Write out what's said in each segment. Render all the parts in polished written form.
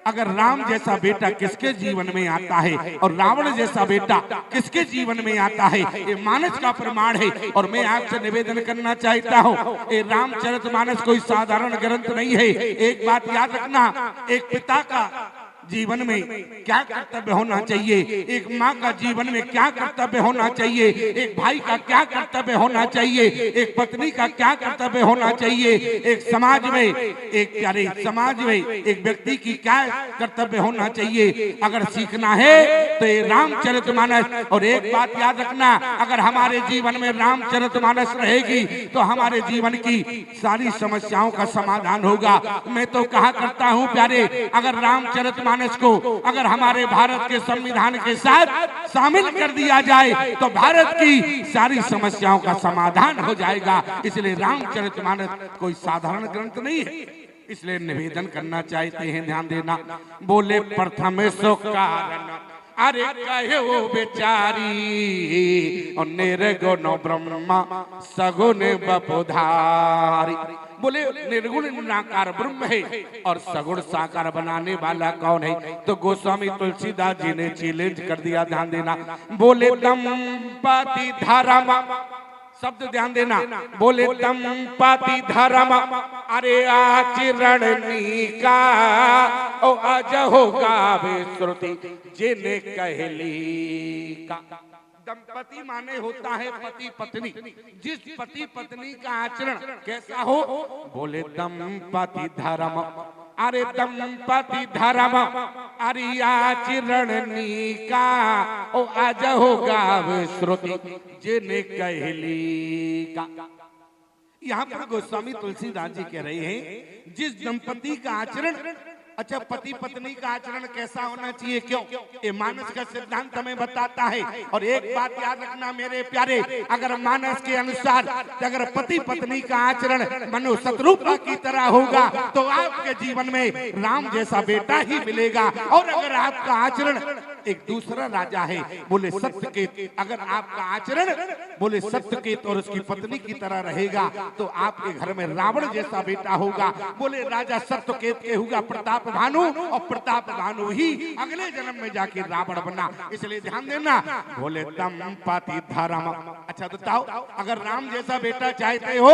अगर राम जैसा बेटा किसके जीवन में आता है और रावण जैसा बेटा किसके जीवन में आता है, ये मानस का प्रमाण है। और मैं आपसे निवेदन करना चाहता हूँ, ये रामचरितमानस कोई साधारण ग्रंथ नहीं है। एक बात याद रखना, एक पिता का जीवन में क्या कर्तव्य होना चाहिए, एक माँ का जीवन में क्या कर्तव्य होना चाहिए, एक भाई का क्या कर्तव्य होना चाहिए, एक पत्नी का क्या कर्तव्य होना चाहिए, एक समाज में, एक प्यारे समाज में एक व्यक्ति की क्या कर्तव्य होना चाहिए, अगर सीखना है तो ये रामचरितमानस। और एक बात याद रखना, अगर हमारे जीवन में रामचरितमानस रहेगी तो हमारे जीवन की सारी समस्याओं का समाधान होगा। मैं तो कहा करता हूँ प्यारे, अगर रामचरितमानस को अगर हमारे भारत के संविधान के साथ शामिल कर दिया जाए तो भारत की सारी समस्याओं का समाधान हो जाएगा। इसलिए रामचरितमानस कोई साधारण ग्रंथ नहीं है। इसलिए निवेदन करना चाहते हैं, ध्यान देना। बोले प्रथम सो कारण अरे कहे वो बेचारी और निर्गुण ब्रह्मा सगुण बपुधारी। बोले निर्गुण निराकार ब्रह्म है और सगुण साकार बनाने वाला कौन है, तो गोस्वामी तुलसीदास जी ने चैलेंज कर दिया। ध्यान देना, बोले दंपति धर्म, शब्द ध्यान देना, बोले दंपति धर्म अरे आचरण का ओ अजहो गावे श्रुति जिने कहली का। दंपति माने होता है पति पत्नी, जिस पति पत्नी का आचरण कैसा हो, बोले दंपति धर्म अरे दंपति धर्म अरे आचरण का ओ अजहो गावे श्रुति जिने कहली का। यहाँ पर गोस्वामी तुलसीदास जी कह रहे हैं, जिस दंपति का आचरण, अच्छा पति पत्नी का आचरण कैसा होना चाहिए, क्यों, ये मानस का सिद्धांत हमें बताता है। और एक बात याद रखना मेरे प्यारे, अगर मानस के अनुसार अगर पति पत्नी का आचरण मनो शत्रुघ्न की तरह होगा तो आपके जीवन में राम जैसा बेटा ही मिलेगा। और अगर आपका आचरण एक दूसरा राजा है, बोले सत्यकेत, अगर आपका आचरण बोले सत्यकेत और उसकी पत्नी की तरह रहेगा तो आपके घर में रावण जैसा बेटा होगा। बोले राजा सत्यकेत के होगा प्रताप भानु और प्रताप भानु ही अगले जन्म में जाके रावण बना। इसलिए ध्यान देना, बोले दंपति धर्म। अच्छा बताओ, अगर राम जैसा बेटा चाहते हो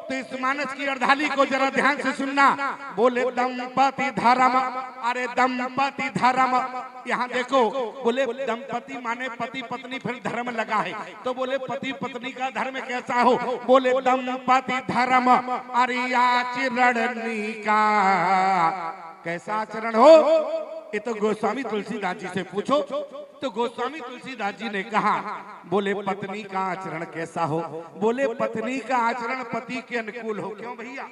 तो इस मानस की अर्धाली को जरा ध्यान से सुनना। बोले दंपति धर्म अरे दंपति धर्म, यहाँ देखो, बोले दंपति माने पति पत्नी, फिर धर्म लगा है, तो बोले पति पत्नी का धर्म कैसा हो, बोले दंपति धर्म अरे आचरण का, कैसा आचरण हो, ये तो गोस्वामी तुलसीदास जी से पूछो। तो गोस्वामी तुलसीदास जी ने कहा, बोले पत्नी का आचरण कैसा हो, बोले पत्नी का आचरण पति के अनुकूल हो। क्यों भैया,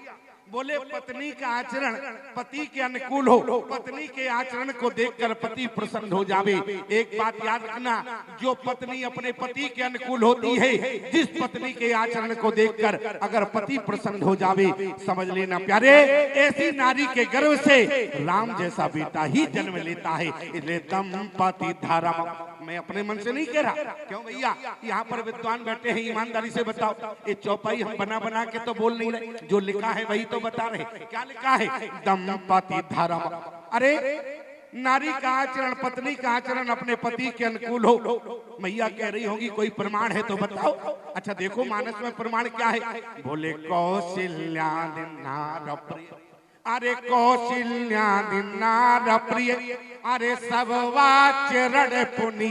बोले पत्नी का आचरण पति के अनुकूल हो, पत्नी के आचरण को देखकर पति प्रसन्न हो जावे। एक बात याद रखना, जो पत्नी अपने पति के अनुकूल होती है, जिस पत्नी के आचरण को देखकर अगर पति प्रसन्न हो जावे, समझ लेना प्यारे, ऐसी नारी के गर्भ से राम जैसा बेटा ही जन्म लेता है। इसलिए दंपति धर्म, मैं अपने मन से नहीं कह रहा। क्यों भैया, यहाँ पर विद्वान बैठे हैं, ईमानदारी से बताओ, ये चौपाई हम बना बना के तो बोल नहीं रहे, जो लिखा है वही तो बता रहे। क्या लिखा है, दंपति धर्म अरे नारी का आचरण, पत्नी का आचरण अपने पति के अनुकूल हो। मैया कह रही होगी कोई प्रमाण है तो बताओ। अच्छा देखो मानस में प्रमाण क्या है, बोले कौशल्या नार प्रिय अरे कौशल्या नार प्रिय अरे सब आचरण पुनी।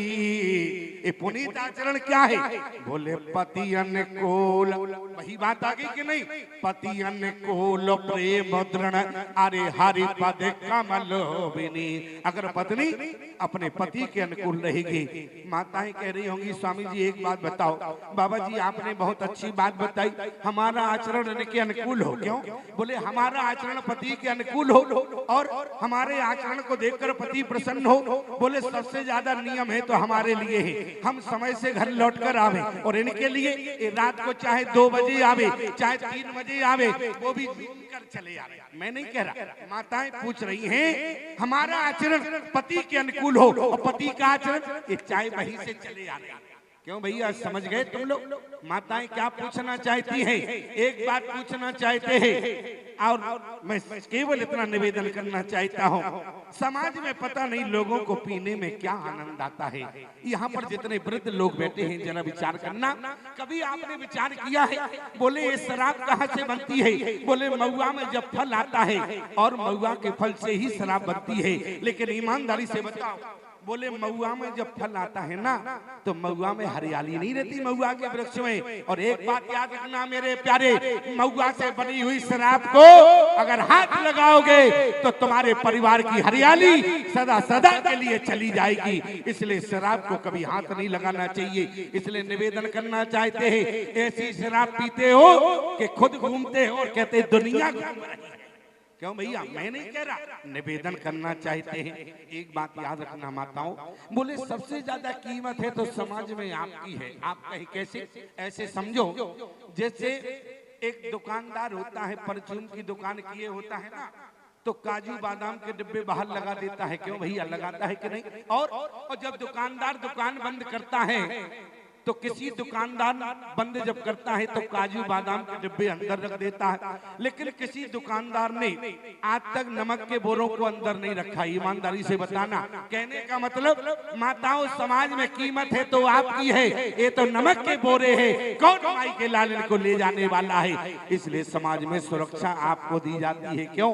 ये पुनीत आचरण क्या है, बोले पति अनुकूल, वही बात आ गई कि नहीं, पति अनुकूल प्रेम दृढ़ अरे हरि पद कमलोबिनी। अगर पत्नी अपने पति के अनुकूल रहेगी, माताएं कह रही होंगी स्वामी जी एक बात बताओ, बाबा जी आपने बहुत अच्छी बात बताई, हमारा आचरण इनके अनुकूल हो। क्यों, बोले हमारा आचरण पति के अनुकूल हो और हमारे आचरण को देखकर पति प्रसन्न हो। बोले सबसे ज्यादा नियम है तो हमारे लिए है, हम समय से घर लौट कर आवे, और इनके लिए रात को चाहे 2 बजे आवे चाहे 3 बजे आवे, वो भी कर चले आवे। मैं नहीं कह रहा, माताएं पूछ रही हैं, हमारा आचरण पति के अनुकूल हो और पति का आचरण ये चाहे वहीं से चले आवे। क्यों भैया, समझ गए तुम लोग? माताएं क्या पूछना चाहती हैं? एक बात पूछना चाहते हैं और मैं केवल इतना निवेदन करना चाहता हूँ, समाज में पता नहीं लोगों को पीने में क्या आनंद आता है। यहाँ पर जितने वृद्ध लोग बैठे हैं, जरा विचार करना, कभी आपने विचार किया है? बोले ये शराब कहाँ से बनती है? बोले महुआ में जब फल आता है और महुआ के फल से ही शराब बनती है। लेकिन ईमानदारी से बताओ, बोले महुआ में जब फल आता है ना, तो महुआ में हरियाली नहीं रहती महुआ के वृक्ष में। और एक बात याद रखना मेरे प्यारे, महुआ से बनी हुई शराब को अगर हाथ लगाओगे तो तुम्हारे परिवार की हरियाली सदा सदा के लिए चली जाएगी। इसलिए शराब को कभी हाथ नहीं लगाना चाहिए। इसलिए निवेदन करना चाहते हैं, ऐसी शराब पीते हो कि खुद घूमते हो और कहते दुनिया घूम रही है। क्यों भैया, मैं नहीं कह रहा, निवेदन करना चाहते हैं। एक बात याद रखना माताओं, बोले सबसे ज्यादा कीमत है तो समाज में आपकी है। आप कहीं कैसे? ऐसे समझो जैसे एक दुकानदार होता है, परचून की दुकान किए होता है ना, तो काजू बादाम के डिब्बे बाहर लगा देता है। क्यों भैया, लगाता है कि नहीं? और जब दुकानदार दुकान बंद करता है तो किसी दुकानदार बंद जब करता है तो काजू बादाम के डिब्बे अंदर रख देता है। लेकिन किसी दुकानदार ने आज तक नमक के बोरों को अंदर नहीं रखा। ईमानदारी से बताना, कहने का मतलब माताओं, समाज में कीमत है तो आपकी है, ये तो नमक के बोरे है, कौन माई के लालन को ले जाने वाला है। इसलिए समाज में सुरक्षा आपको दी जाती है। क्यों?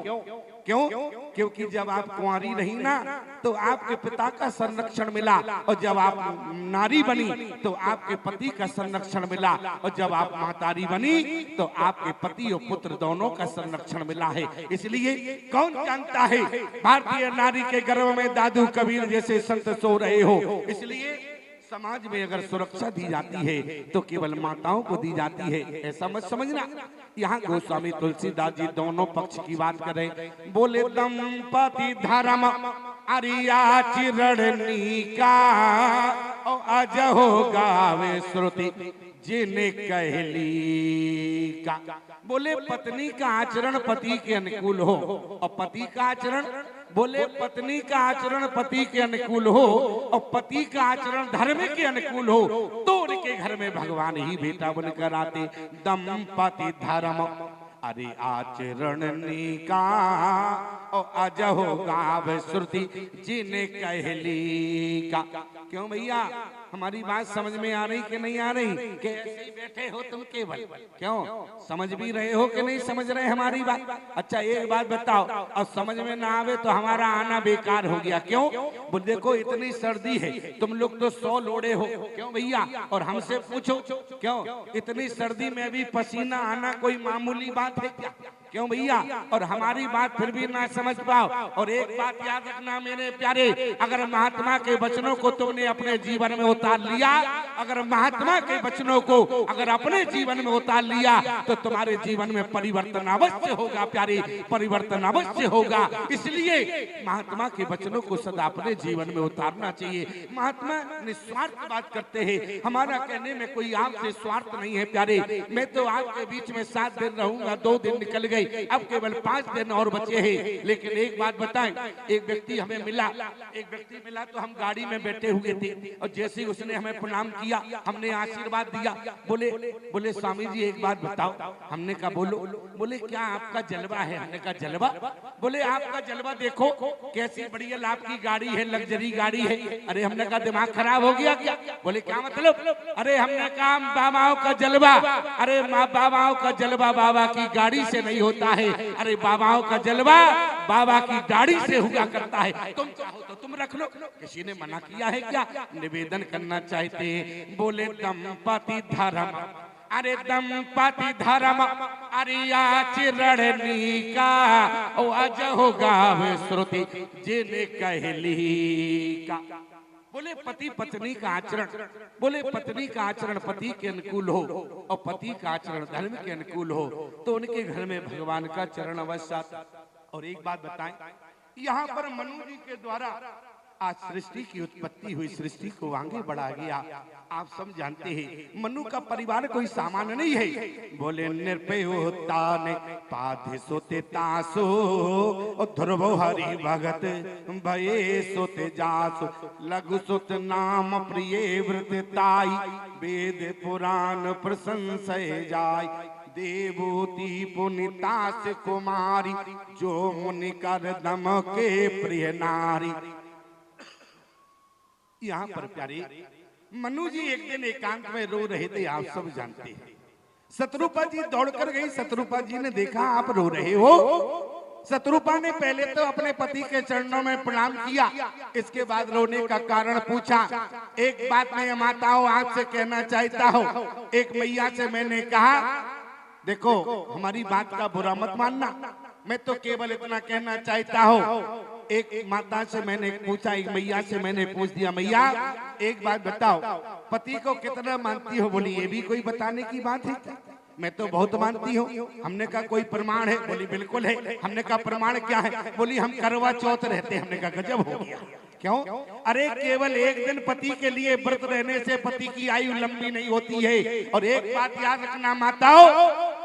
क्योंकि जब आप कुंवारी रही ना तो आपके पिता का संरक्षण मिला, और जब आप नारी बनी तो आपके पति का संरक्षण मिला, और जब आप महतारी बनी तो आपके पति और पुत्र दोनों का संरक्षण मिला है। इसलिए कौन जानता है भारतीय नारी के गर्भ में दादू कबीर जैसे संत सो रहे हो। इसलिए समाज में अगर सुरक्षा दी जाती है तो केवल माताओं को दी जाती है, ऐसा मत समझना। यहाँ गोस्वामी तुलसीदास जी दोनों पक्ष की बात करें। बोले दंपति धर्म अरिया चिरणिका अजहो गावे श्रुति जिन कहली का। बोले पत्नी का आचरण पति के अनुकूल हो, और पति का आचरण, बोले पत्नी का आचरण पति के अनुकूल हो और पति का आचरण धर्म के अनुकूल हो तो उनके घर में भगवान ही बेटा बनकर आते। दंपति धर्म अरे आचरण निका और अजहो गाव श्रुति जिन कहली का। क्यों भैया, हमारी बात समझ में आ रही कि नहीं आ रही? कि ऐसे ही बैठे हो तुम केवल? क्यों, समझ भी रहे हो कि नहीं समझ रहे हमारी बात? अच्छा एक बात बताओ, और समझ में ना आवे तो हमारा आना बेकार हो गया। क्यों? बोल देखो इतनी सर्दी है, तुम लोग तो 100 लोड़े हो। क्यों भैया? और हमसे पूछो, क्यों इतनी सर्दी में भी पसीना आना कोई मामूली बात है क्या? क्यों भैया? और हमारी बात फिर भी ना समझ पाओ। और एक बात याद रखना मेरे प्यारे, अगर महात्मा के वचनों को तुमने अपने जीवन में उतार लिया, अगर महात्मा के वचनों को अगर अपने जीवन में उतार लिया तो तुम्हारे जीवन में परिवर्तन अवश्य होगा प्यारे, परिवर्तन अवश्य होगा। इसलिए महात्मा के वचनों को सदा अपने जीवन में उतारना चाहिए। महात्मा निस्वार्थ बात करते हैं, हमारा कहने में कोई आपसे स्वार्थ नहीं है प्यारे। मैं तो आपके बीच में 7 दिन रहूंगा, 2 दिन निकल गए, अब केवल 5 दिन और बचे हैं। लेकिन एक बात बताएं, एक व्यक्ति हमें मिला, तो हम गाड़ी में बैठे हुए थे, और जैसे उसने हमें प्रणाम किया, हमने आशीर्वाद दिया। बोले स्वामी जी एक बात बताओ। हमने कहा बोलो। बोले क्या आपका जलवा है? हमने कहा जलवा? बोले आपका जलवा देखो कैसी बढ़िया आपकी गाड़ी है, लग्जरी गाड़ी है। अरे हमने कहा दिमाग खराब हो गया क्या? बोले क्या मतलब? अरे हमने कहा बाबाओं का जलवा, अरे बाबाओं का जलवा बाबा की गाड़ी से नहीं होता है, अरे बाबाओं का जलवा बाबा की दाढ़ी से हुआ करता है। तुम चाहो तो तुम रख लो, किसी ने मना किया है क्या? निवेदन करना चाहते हैं। बोले दंपति धर्म, अरे दंपति धर्म अरे आचरणनी का अजहो गावे श्रुति जिन कहली का। बोले पति पत्नी का आचरण, बोले पत्नी का आचरण पति के अनुकूल हो और पति का आचरण धर्म के अनुकूल हो तो उनके घर में भगवान का चरण अवश्य आता। और एक बात बताएं, यहाँ पर मनु जी के द्वारा आज सृष्टि की उत्पत्ति हुई, सृष्टि को आगे बढ़ा गया। आप सब जानते हैं मनु का परिवार कोई सामान्य नहीं है। बोले निर्भय होता ने पाधे सोते तासो और ध्रुव हरि भगत भये सोते जासो लघु सुत नाम प्रिय व्रत ताई वेद पुराण प्रशंसय जाय देवोती पुनितास कुमारी जो मुनि कर दम के प्रिय नारी। यहाँ पर प्यारे मनु जी एक दिन एकांत में रो रहे थे। आप सब जानते हैं शत्रुपा जी दौड़कर गई। शत्रुपा जी ने देखा आप रो रहे हो। शत्रुपा ने पहले तो अपने पति के चरणों में प्रणाम किया, इसके बाद रोने का कारण पूछा। एक बात मैं माताओं आपसे कहना चाहता हूँ। एक मैया से मैंने कहा देखो हमारी बात का बुरा मत मानना, मैं तो केवल इतना कहना चाहता हूँ। एक माता से मैंने पूछा, एक मैया से मैंने पूछ दिया मैया एक बात बताओ पति को कितना मानती हो? बोली ये भी कोई बताने की बात है क्या? मैं तो बहुत मानती हूँ। हमने कहा कोई प्रमाण है? बोली बिल्कुल है। हमने कहा प्रमाण क्या है? बोली हम करवा चौथ रहते। हमने कहा गजब हो गया। क्यों? अरे केवल एक दिन पति के लिए व्रत रहने से पति की आयु लंबी नहीं होती है। और एक बात याद रखना माताओं,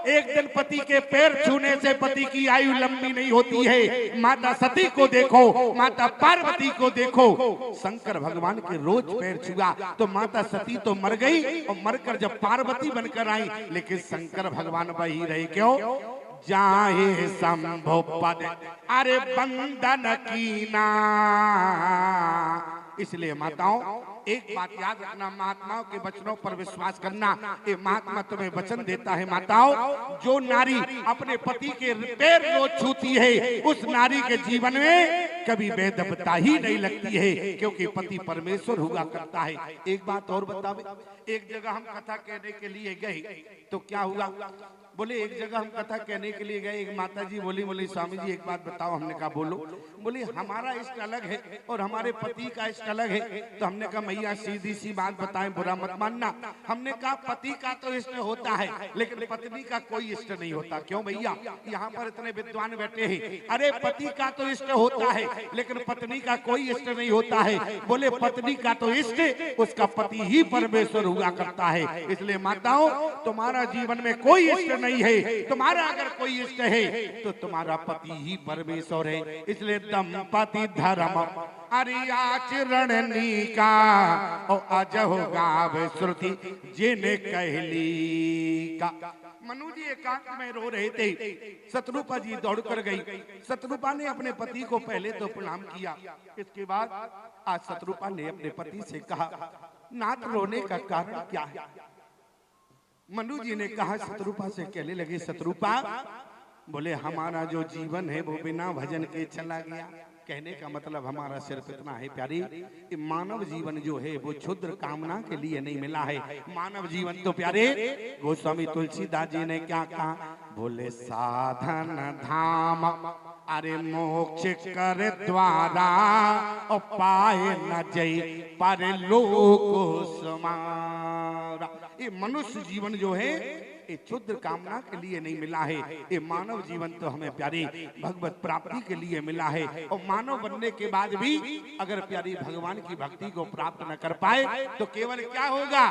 एक दिन पति के पैर छूने से पति की आयु लंबी नहीं होती है। माता सती को देखो, माता पार्वती को देखो, शंकर भगवान के रोज पैर छुआ तो माता सती तो मर गई और मरकर जब पार्वती बनकर आई, लेकिन शंकर भगवान वही रहे। क्यों? जाहे संभव पद अरे बंधन कीना। इसलिए माताओं एक बात याद रखना, महात्माओं के वचनों पर विश्वास करना। ये महात्मा तुम्हें वचन देता है माताओं, जो नारी अपने पति के पैर रोज छूती है उस नारी के जीवन में कभी बेदबता ही नहीं लगती है, क्योंकि पति परमेश्वर हुआ करता है। एक बात और बतावे, एक जगह हम कथा कहने के लिए गए तो क्या हुआ? बोले एक जगह हम कथा कहने के लिए गए, एक माता जी बोली स्वामी जी एक बात बताओ। हमने कहा बोलो। बोली हमारा इष्ट अलग है और हमारे पति का इष्ट अलग है। तो हमने कहा मैया सीधी सी बात बताएं, बुरा मत मानना। हमने कहा पति का तो इष्ट होता है लेकिन पत्नी का कोई इष्ट नहीं होता। क्यों भैया? यहाँ पर इतने विद्वान बैठे हैं। अरे पति का तो इष्ट होता है लेकिन पत्नी का कोई इष्ट नहीं होता है। बोले पत्नी का तो इष्ट उसका पति ही परमेश्वर हुआ करता है। इसलिए माताओं तुम्हारा जीवन में कोई इष्ट नहीं है। तुम्हारा अगर कोई इष्ट है तो तुम्हारा पति ही परमेश्वर है। इसलिए दंपति धर्म अरे आचरण नीका और अजह गाव श्रुति जिन्हें कहली का। मनु जी एकांत में रो रहे थे। शत्रुपा जी दौड़ कर गई। शत्रुपा ने अपने पति को पहले तो प्रणाम किया, इसके बाद आज शत्रुपा ने अपने पति से कहा नाथ रोने का कारण क्या है? मनु जी ने कहा शत्रुपा से, कहने लगे शत्रुपा बोले हमारा जो जीवन है वो बिना भजन के चला गया। कहने का मतलब हमारा सिर्फ इतना है प्यारी, मानव जीवन जो है वो क्षुद्र कामना के लिए नहीं मिला है। मानव जीवन तो प्यारे गोस्वामी तुलसीदास जी ने क्या कहा? बोले साधन धाम अरे मोक्ष कर द्वारा और पाए न जय पर लोक समारा। ये मनुष्य जीवन जो है ये क्षुद्र कामना के लिए नहीं मिला है। ये मानव जीवन तो हमें प्यारी भगवत प्राप्ति के लिए मिला है। और मानव बनने के बाद भी अगर प्यारी भगवान की भक्ति को प्राप्त न कर पाए तो केवल क्या होगा?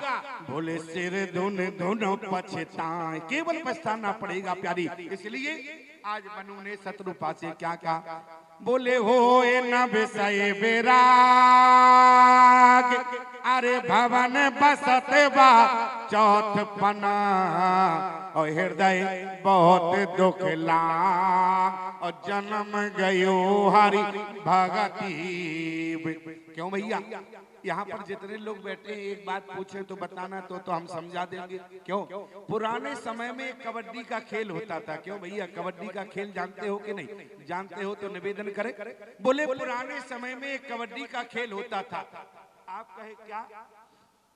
बोले सिर धुन धुन पछताए, केवल पछताना पड़ेगा प्यारी। इसलिए आज मनु ने शत्रुपा से क्या कहा? बोले हो न विषय विराग अरे भवन बसत बा चौथ पना और हृदय बहुत दुख लाग और जन्म गयो हरि भगति। क्यों भैया? यहाँ पर जितने लोग बैठे हैं एक बात पूछे तो बताना तो हम समझा देंगे। क्यों? पुराने समय में कबड्डी का खेल होता था। क्यों भैया? कबड्डी का खेल जानते हो कि नहीं? जानते हो तो निवेदन करें। बोले पुराने समय में कबड्डी का खेल होता था। आप कहे क्या?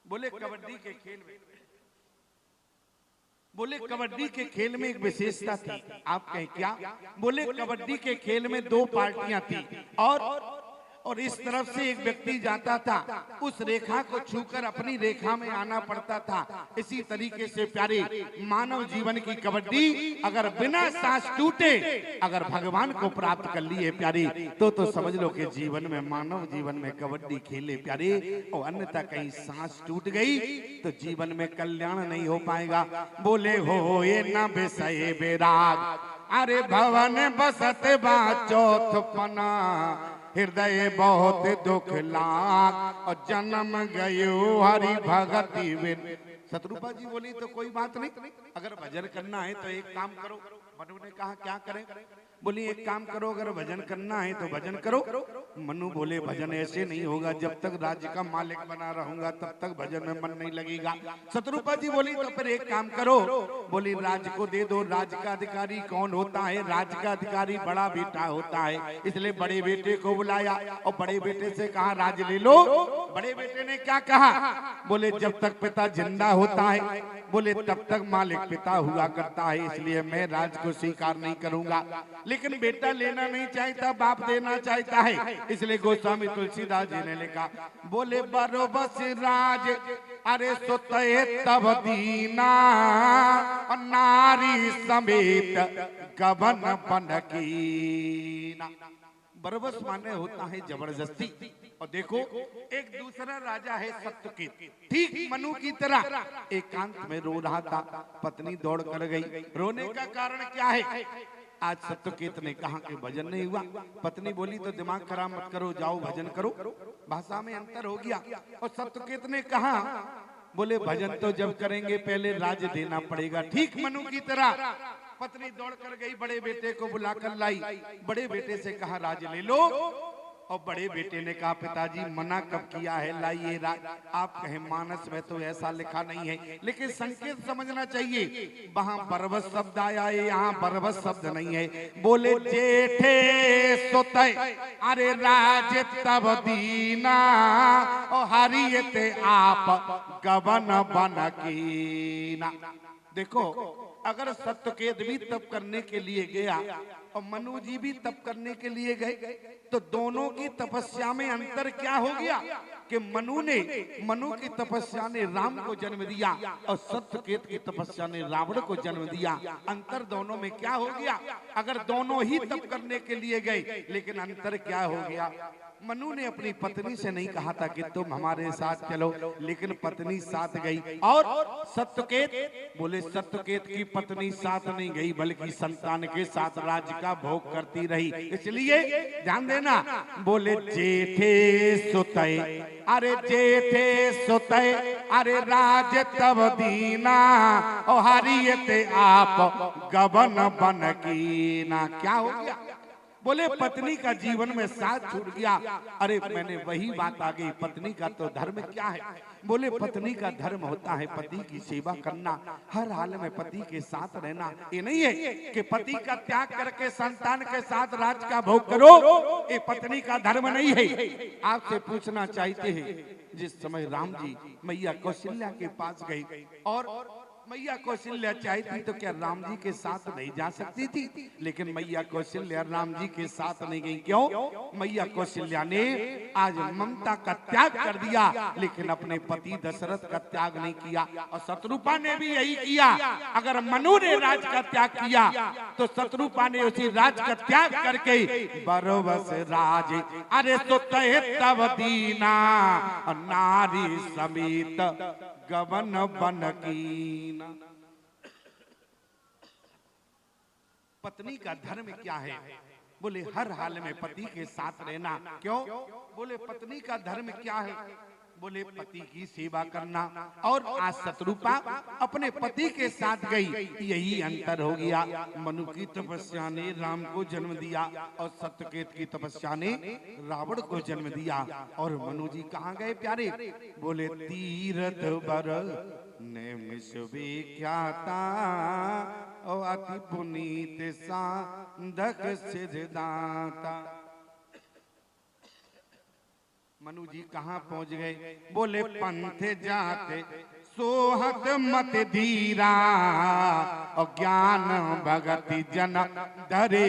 बोले कबड्डी के खेल में, बोले कबड्डी के खेल में एक विशेषता थी। आप कहे क्या? बोले कबड्डी के खेल में दो पार्टियां थी और इस तरफ से एक व्यक्ति जाता था, उस रेखा को छूकर अपनी रेखा में आना पड़ता था। इसी तरीके से प्यारे मानव जीवन की कबड्डी अगर बिना सांस टूटे अगर भगवान को प्राप्त कर लिए प्यारे तो समझ लो कि जीवन में मानव जीवन में कबड्डी खेले प्यारे, और अन्यथा कहीं सांस टूट गई तो जीवन में कल्याण नहीं हो पाएगा। बोले हो ये न बेसये बेराग, अरे भवन बसत बा चौथ पना, हृदय बहुत दुख लाग और जन्म गयो हरि भगति बिन। शत्रुपा जी बोली तो कोई बात नहीं, अगर भजन करना है तो एक काम करो। मनु ने कहा क्या करें? बोली एक काम करो, अगर भजन करना है तो भजन करो। मनु बोले भजन ऐसे नहीं होगा, जब तक राज्य का मालिक बना रहूंगा तब तक भजन में मन नहीं लगेगा। शत्रुपा जी बोली तो फिर एक काम करो। बोली राज्य को दे दो। राज्य का अधिकारी कौन होता है? राज्य का अधिकारी बड़ा बेटा होता है, इसलिए बड़े बेटे को बुलाया और बड़े बेटे से कहा राज ले लो। बड़े बेटे ने क्या कहा? बोले जब तक पिता जिंदा होता है, बोले तब तक मालिक पिता हुआ करता है, इसलिए मैं राज को स्वीकार नहीं करूंगा। लेकिन बेटा लेना नहीं चाहता, बाप देना चाहता है, इसलिए गोस्वामी तुलसीदास जी ने लिखा, बोले बरोबस राज अरे सोते तब दीना, नारी समेत गबन बनकीना। बरबस माने होता है जबरदस्ती। और देखो एक दूसरा राजा है सत्यकेत, ठीक मनु की तरह एकांत में रो रहा था। पत्नी दौड़ कर गई। रोने का कारण क्या है? आज सत्यकेत ने कहा कि भजन नहीं हुआ। पत्नी बोली तो दिमाग खराब मत करो, जाओ भजन करो। भाषा में अंतर हो गया। और सत्यकेत ने कहा, बोले भजन तो जब करेंगे पहले राज देना पड़ेगा, ठीक मनु की तरह। पत्नी दौड़ कर गई, बड़े बेटे को बुलाकर लाई। बड़े बेटे से कहा राज ले लो। और बड़े बेटे ने कहा पिताजी मना कब किया है, लाइए राज। आप कहें मानस में तो ऐसा लिखा नहीं है, लेकिन संकेत समझना चाहिए। वहां बरबस शब्द आया है, यहाँ बरबस शब्द नहीं है। बोले जेठे सोते अरे राज तब दीना, और हरियते आप गबन बनकीना। देखो अगर सत्यकेत भी तप करने के लिए गया और मनु जी भी तप करने के लिए गए, तो दोनों की तपस्या में अंतर क्या हो गया कि मनु की तपस्या ने राम को जन्म दिया और सत्यकेत की तपस्या ने रावण को जन्म दिया। अंतर दोनों में क्या हो गया? अगर दोनों ही तप करने के लिए गए, लेकिन अंतर क्या हो गया? मनु ने अपनी पत्नी से नहीं कहा था कि तुम हमारे साथ चलो, लेकिन पत्नी साथ गई। और सत्यकेत बोले सत्यकेत की पत्नी साथ नहीं गई, बल्कि संतान के साथ राज्य का भोग करती रही। इसलिए ध्यान देना, बोले जेठे सुतय अरे जेठे सुतय अरे राज तब दीना, और हरियते आप गबन बनकीना। क्या हो गया? बोले पत्नी का जीवन में साथ छूट गया। अरे मैंने वही बात आ गई, पत्नी का तो धर्म क्या है? बोले पत्नी का धर्म होता है पति की सेवा करना, हर हाल में पति के साथ रहना। ये नहीं है कि पति का त्याग करके संतान के साथ राज का भोग करो, ये पत्नी का धर्म नहीं है। आपसे पूछना चाहते हैं, जिस समय राम जी मैया कौशल्या के पास गई और मैया कौशल्या चाहती तो क्या राम जी के साथ नहीं जा सकती थी? लेकिन मैया कौशल्या राम जी के साथ नहीं गई। क्यों? मैया कौशल्या ने आज ममता का त्याग कर दिया, लेकिन अपने पति दशरथ का त्याग नहीं किया। और शत्रुपा ने भी यही किया। अगर मनु ने राज का त्याग किया तो शत्रुपा ने उसी राज का त्याग करके बरबस राज अरे तो तब दीना, नारी समेत गबन बनकीना। पत्नी का धर्म क्या है? बोले हर हाल में पति के साथ रहना। क्यों? बोले पत्नी का धर्म क्या है? बोले पति की सेवा करना। और आज शत्रुपा अपने पति के साथ गई, यही अंतर हो गया। मनु की तपस्या ने राम को जन्म दिया और सत्यकेत की तपस्या ने रावण को जन्म दिया। और मनु जी कहाँ गए प्यारे? बोले तीरथ बर ने विख्याता, और अति पुनीत साधक सिद्धाता। मनु जी कहाँ पहुंच गए? बोले पंथ जाते सोहत मत धीरा और ज्ञान भगति जन धरे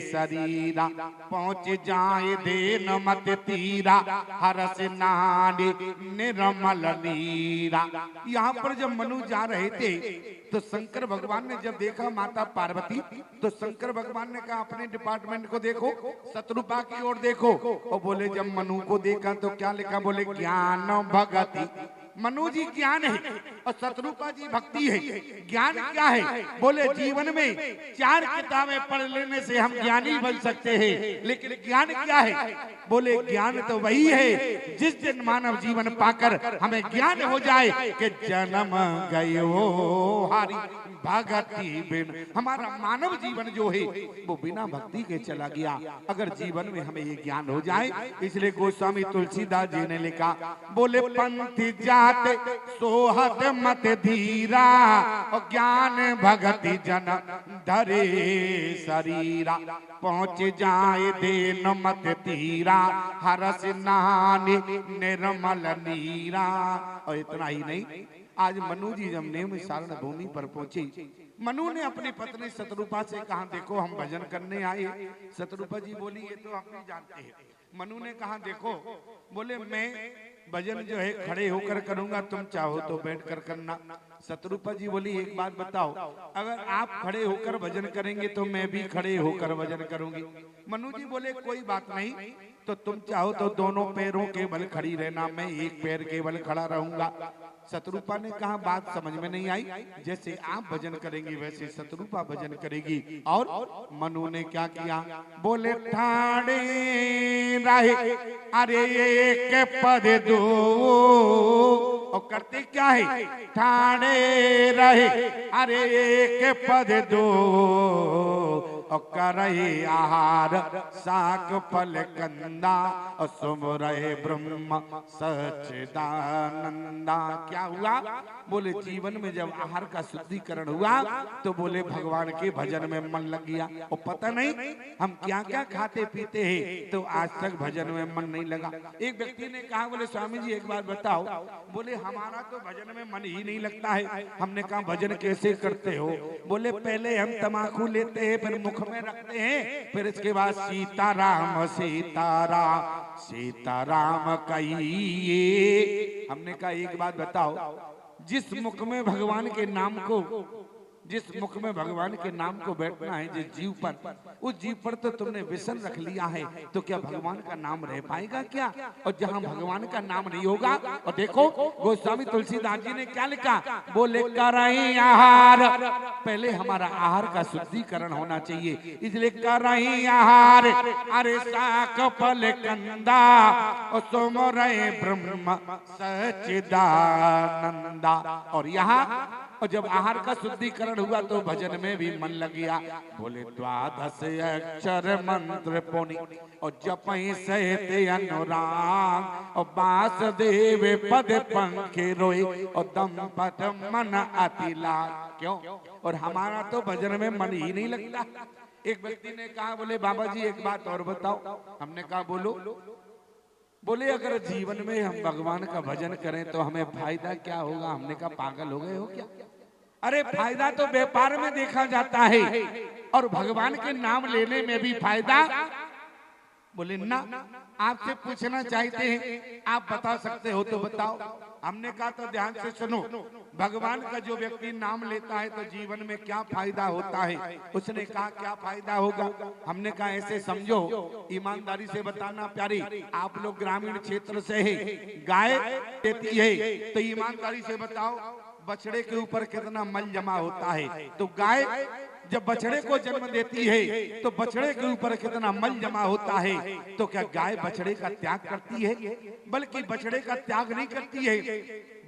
शरीरा। पहुँच जाए देन मत तीरा हरस नानी निर्मल नीरा। यहाँ पर जब मनु जा रहे थे तो शंकर भगवान ने जब देखा माता पार्वती, तो शंकर भगवान ने कहा अपने डिपार्टमेंट को देखो, शत्रुपा की ओर देखो। और बोले जब मनु को देखा तो क्या लिखा, बोले ज्ञान भगति। मनु जी ज्ञान है और शत्रुपा जी भक्ति है। ज्ञान क्या है, बोले जीवन में 4 किताबें पढ़ लेने से हम ज्ञानी बन सकते हैं, लेकिन ज्ञान क्या है, बोले ज्ञान तो वही है जिस दिन मानव जीवन पाकर हमें ज्ञान हो जाए कि जन्म गयो हारी भगति बिन। हमारा मानव जीवन जो है वो बिना भक्ति के चला गया। अगर जीवन में हमें ये ज्ञान हो जाए, इसलिए गोस्वामी तुलसीदास जी ने लिखा, बोले पंथ जाते सोहत मत धीरा और ज्ञान भगति जन धरे शरीरा। पहुँच जाए देन मत तीरा हरस नानी निर्मल नीरा। और इतना ही नहीं, आज मनु जी जब नेम सारण भूमि पर पहुंचे, मनु ने अपनी पत्नी शत्रुपा से कहा देखो हम भजन करने आए। शत्रुपा जी बोली ये तो हम नहीं जानते हैं। मनु ने कहा देखो, बोले मैं भजन जो है खड़े होकर करूंगा, तुम चाहो तो बैठ कर करना। शत्रुपा जी बोली एक बात बताओ, अगर आप खड़े होकर भजन करेंगे तो मैं भी खड़े होकर भजन करूंगी। मनु जी बोले कोई बात नहीं, तो तुम चाहो तो दोनों पैरों के बल खड़ी रहना, मैं एक पैर के बल खड़ा रहूंगा। शत्रुपा ने कहा बात समझ में नहीं आई, जैसे आप भजन करेंगे वैसे शत्रुपा भजन करेगी। और मनु ने क्या किया, बोले ठाणे रहे अरे एक पद दो। और करते क्या है, ठाणे रहे अरे एक पद दो और करे आहार साक फल कंदा और सुम रहे ब्रह्म सच्चिदानंदा। क्या हुआ, बोले जीवन में जब आहार का शुद्धिकरण हुआ तो बोले भगवान के भजन में मन लग गया। और पता नहीं हम क्या क्या खाते पीते हैं तो आज तक भजन में मन नहीं लगा। एक व्यक्ति ने कहा, बोले स्वामी जी एक बात बताओ, बोले हमारा तो भजन में मन ही नहीं लगता है। हमने कहा भजन कैसे करते हो, बोले पहले हम तम्बाकू लेते हैं, फिर मुख में रखते हैं, फिर इसके बाद सीताराम सीताराम सीताराम कहिए। हमने कहा एक बात बताओ, जिस मुख में भगवान के नाम को, जिस मुख में भगवान के नाम को बैठना है, जिस जीव पर, उस जीव पर तो तुमने व्यसन रख लिया है, तो क्या भगवान का नाम रह पाएगा क्या? और जहां भगवान का नाम नहीं होगा, और देखो गोस्वामी तुलसीदास जी ने क्या लिखा, बोले करही आहार, पहले हमारा आहार का शुद्धिकरण होना चाहिए, इसलिए करही आहार अरे साक फल कंदा और तुम रहे ब्रह्म सच्चिदानंदा। और यहाँ और जब आहार का शुद्धिकरण हुआ तो भजन में भी मन लग गया। बोले द्वादश अक्षर मंत्र पुनि और जपहि सहित अनुराग और वासुदेव पद पंखे रोई और दंपत मन अति लाग। क्यों? और हमारा तो भजन में मन ही नहीं लगता। एक व्यक्ति ने कहा, बोले बाबा जी एक बात और बताओ। हमने कहा बोलो। बोले अगर जीवन में हम भगवान का भजन करें तो हमें फायदा क्या होगा? हमने कहा पागल हो गए हो क्या? अरे फायदा तो व्यापार में देखा जाता है और भगवान के नाम लेने में भी फायदा। बोले ना, आपसे पूछना चाहते हैं, आप बता सकते हो तो बताओ। हमने कहा तो ध्यान से सुनो, भगवान का जो व्यक्ति नाम लेता है तो जीवन में क्या फायदा होता है? उसने कहा क्या फायदा होगा? हमने कहा ऐसे समझो, ईमानदारी से बताना प्यारी, आप लोग ग्रामीण क्षेत्र से है, गाय देती है तो ईमानदारी से बताओ बछड़े के ऊपर कितना मल जमा होता है? तो गाय जब बछड़े को जन्म देती है तो बछड़े के ऊपर कितना मल जमा होता है? तो क्या गाय बछड़े का त्याग करती है? बल्कि बछड़े का त्याग नहीं करती है,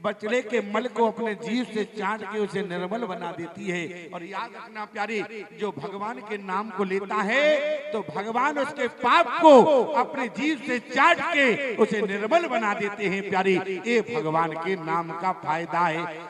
बछड़े के मल को अपने जीव से चाट के उसे निर्मल बना देती है। और याद रखना प्यारे, जो भगवान के नाम को लेता है तो भगवान उसके पाप को अपने जीव से चाट के उसे निर्मल बना देते हैं प्यारे। ये भगवान के नाम का फायदा है।